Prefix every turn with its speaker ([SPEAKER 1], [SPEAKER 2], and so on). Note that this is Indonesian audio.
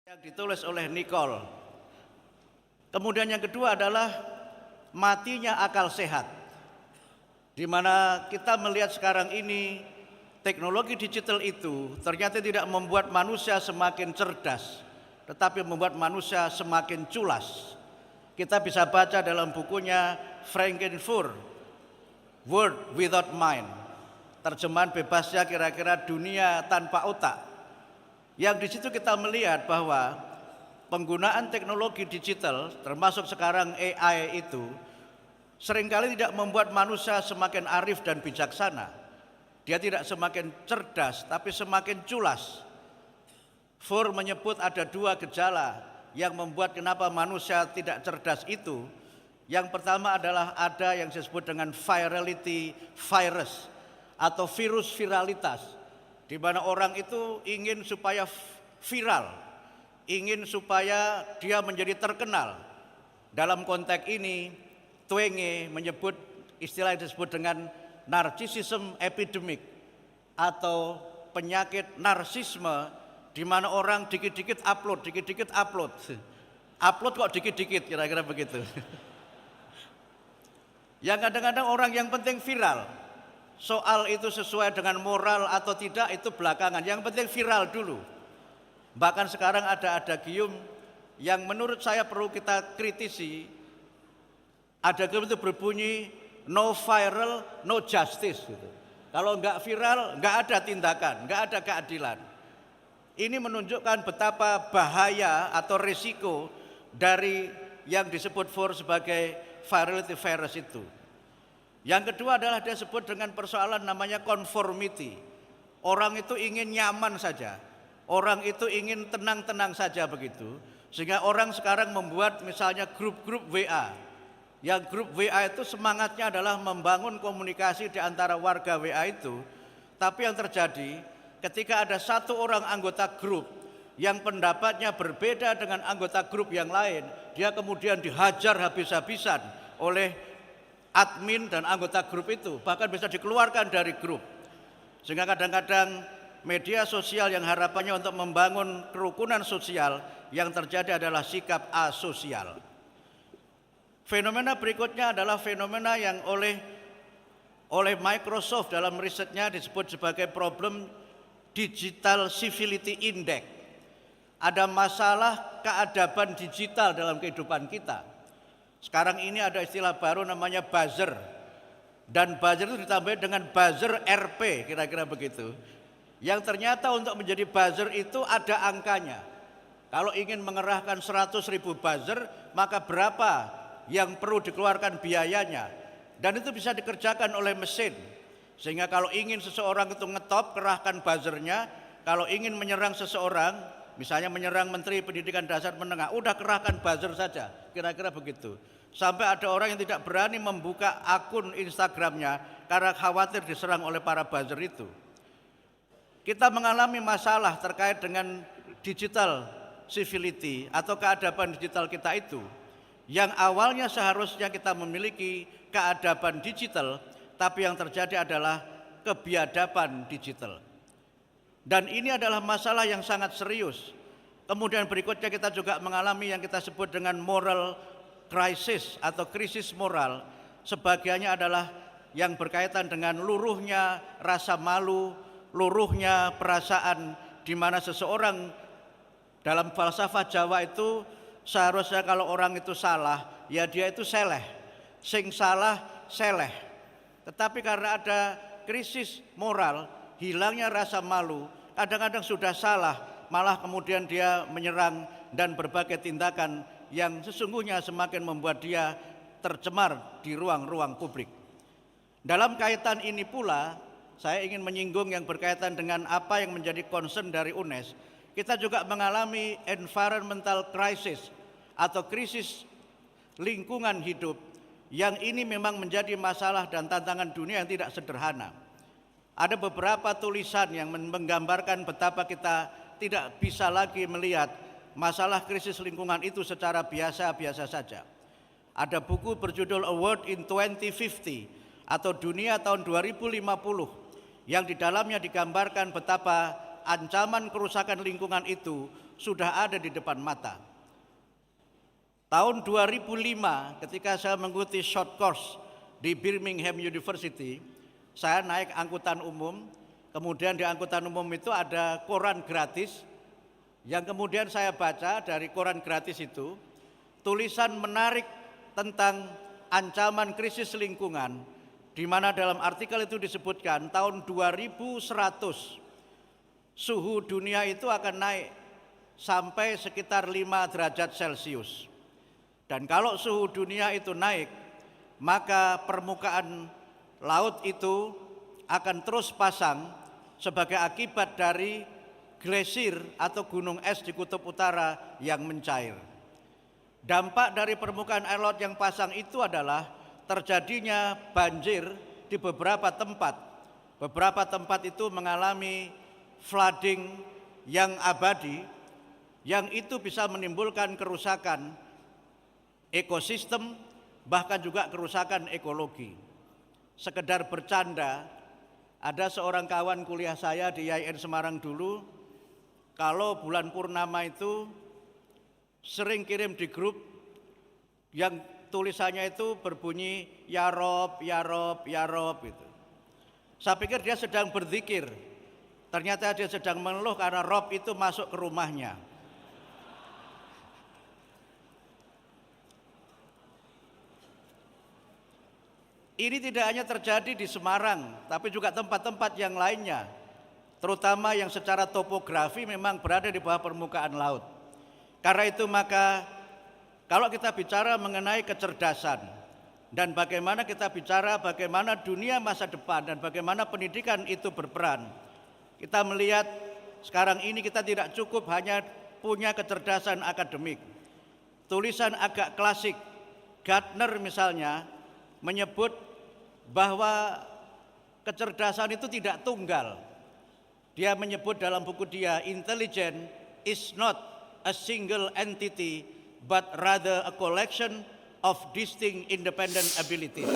[SPEAKER 1] yang ditulis oleh Nicole. Kemudian yang kedua adalah matinya akal sehat, di mana kita melihat sekarang ini teknologi digital itu ternyata tidak membuat manusia semakin cerdas, tetapi membuat manusia semakin culas. Kita bisa baca dalam bukunya Frankenfurter, World Without Mind. Terjemahan bebasnya kira-kira dunia tanpa otak. Yang di situ kita melihat bahwa penggunaan teknologi digital, termasuk sekarang AI itu, seringkali tidak membuat manusia semakin arif dan bijaksana. Dia tidak semakin cerdas, tapi semakin culas. Furr menyebut ada dua gejala yang membuat kenapa manusia tidak cerdas itu. Yang pertama adalah ada yang disebut dengan virality virus atau virus viralitas, di mana orang itu ingin supaya viral, ingin supaya dia menjadi terkenal. Dalam konteks ini, Twenge menyebut istilah yang disebut dengan narcissism epidemic atau penyakit narsisme, di mana orang dikit-dikit upload, dikit-dikit upload. Upload kok dikit-dikit, kira-kira begitu. Yang kadang-kadang orang yang penting viral. Soal itu sesuai dengan moral atau tidak itu belakangan, yang penting viral dulu. Bahkan sekarang ada adagium yang menurut saya perlu kita kritisi. Adagium itu berbunyi no viral, no justice gitu. Kalau enggak viral, enggak ada tindakan, enggak ada keadilan. Ini menunjukkan betapa bahaya atau risiko dari yang disebut Furr sebagai virality virus itu. Yang kedua adalah dia sebut dengan persoalan namanya conformity. Orang itu ingin nyaman saja, orang itu ingin tenang-tenang saja begitu. Sehingga orang sekarang membuat misalnya grup-grup WA. Yang grup WA itu semangatnya adalah membangun komunikasi di antara warga WA itu. Tapi yang terjadi ketika ada satu orang anggota grup yang pendapatnya berbeda dengan anggota grup yang lain, dia kemudian dihajar habis-habisan oleh admin dan anggota grup itu, bahkan bisa dikeluarkan dari grup. Sehingga kadang-kadang media sosial yang harapannya untuk membangun kerukunan sosial, yang terjadi adalah sikap asosial. Fenomena berikutnya adalah fenomena yang oleh Microsoft dalam risetnya disebut sebagai problem digital civility index. Ada masalah keadaban digital dalam kehidupan kita. Sekarang ini ada istilah baru namanya buzzer. Dan buzzer itu ditambah dengan buzzer RP, kira-kira begitu. Yang ternyata untuk menjadi buzzer itu ada angkanya. Kalau ingin mengerahkan 100.000 buzzer, maka berapa yang perlu dikeluarkan biayanya. Dan itu bisa dikerjakan oleh mesin. Sehingga kalau ingin seseorang itu ngetop, kerahkan buzzernya. Kalau ingin menyerang seseorang, misalnya menyerang Menteri Pendidikan Dasar Menengah, udah kerahkan buzzer saja, kira-kira begitu. Sampai ada orang yang tidak berani membuka akun Instagramnya karena khawatir diserang oleh para buzzer itu. Kita mengalami masalah terkait dengan digital civility atau keadaban digital kita itu. Yang awalnya seharusnya kita memiliki keadaban digital, tapi yang terjadi adalah kebiadaban digital. Dan ini adalah masalah yang sangat serius. Kemudian berikutnya kita juga mengalami yang kita sebut dengan moral crisis atau krisis moral. Sebagiannya adalah yang berkaitan dengan luruhnya rasa malu, luruhnya perasaan, di mana seseorang dalam falsafah Jawa itu seharusnya kalau orang itu salah, ya dia itu seleh. Sing salah seleh. Tetapi karena ada krisis moral, hilangnya rasa malu, kadang-kadang sudah salah, malah kemudian dia menyerang dan berbagai tindakan yang sesungguhnya semakin membuat dia tercemar di ruang-ruang publik. Dalam kaitan ini pula, saya ingin menyinggung yang berkaitan dengan apa yang menjadi concern dari UNES. Kita juga mengalami environmental crisis atau krisis lingkungan hidup, yang ini memang menjadi masalah dan tantangan dunia yang tidak sederhana. Ada beberapa tulisan yang menggambarkan betapa kita tidak bisa lagi melihat masalah krisis lingkungan itu secara biasa-biasa saja. Ada buku berjudul A World in 2050 atau Dunia tahun 2050 yang di dalamnya digambarkan betapa ancaman kerusakan lingkungan itu sudah ada di depan mata. Tahun 2005 ketika saya mengikuti short course di Birmingham University, saya naik angkutan umum, kemudian di angkutan umum itu ada koran gratis, yang kemudian saya baca dari koran gratis itu, tulisan menarik tentang ancaman krisis lingkungan, di mana dalam artikel itu disebutkan tahun 2100 suhu dunia itu akan naik sampai sekitar 5 derajat Celcius. Dan kalau suhu dunia itu naik, maka permukaan laut itu akan terus pasang sebagai akibat dari glasier atau gunung es di kutub utara yang mencair. Dampak dari permukaan air laut yang pasang itu adalah terjadinya banjir di beberapa tempat. Beberapa tempat itu mengalami flooding yang abadi, yang itu bisa menimbulkan kerusakan ekosistem, bahkan juga kerusakan ekologi. Sekedar bercanda, ada seorang kawan kuliah saya di IAIN Semarang dulu, kalau bulan purnama itu sering kirim di grup yang tulisannya itu berbunyi ya Rob, ya Rob, ya Rob itu. Saya pikir dia sedang berzikir, ternyata dia sedang mengeluh karena Rob itu masuk ke rumahnya. Ini tidak hanya terjadi di Semarang, tapi juga tempat-tempat yang lainnya, terutama yang secara topografi memang berada di bawah permukaan laut. Karena itu maka kalau kita bicara mengenai kecerdasan dan bagaimana kita bicara bagaimana dunia masa depan dan bagaimana pendidikan itu berperan, kita melihat sekarang ini kita tidak cukup hanya punya kecerdasan akademik. Tulisan agak klasik, Gardner misalnya menyebut bahwa kecerdasan itu tidak tunggal. Dia menyebut dalam buku dia, intelligence is not a single entity, but rather a collection of distinct independent abilities.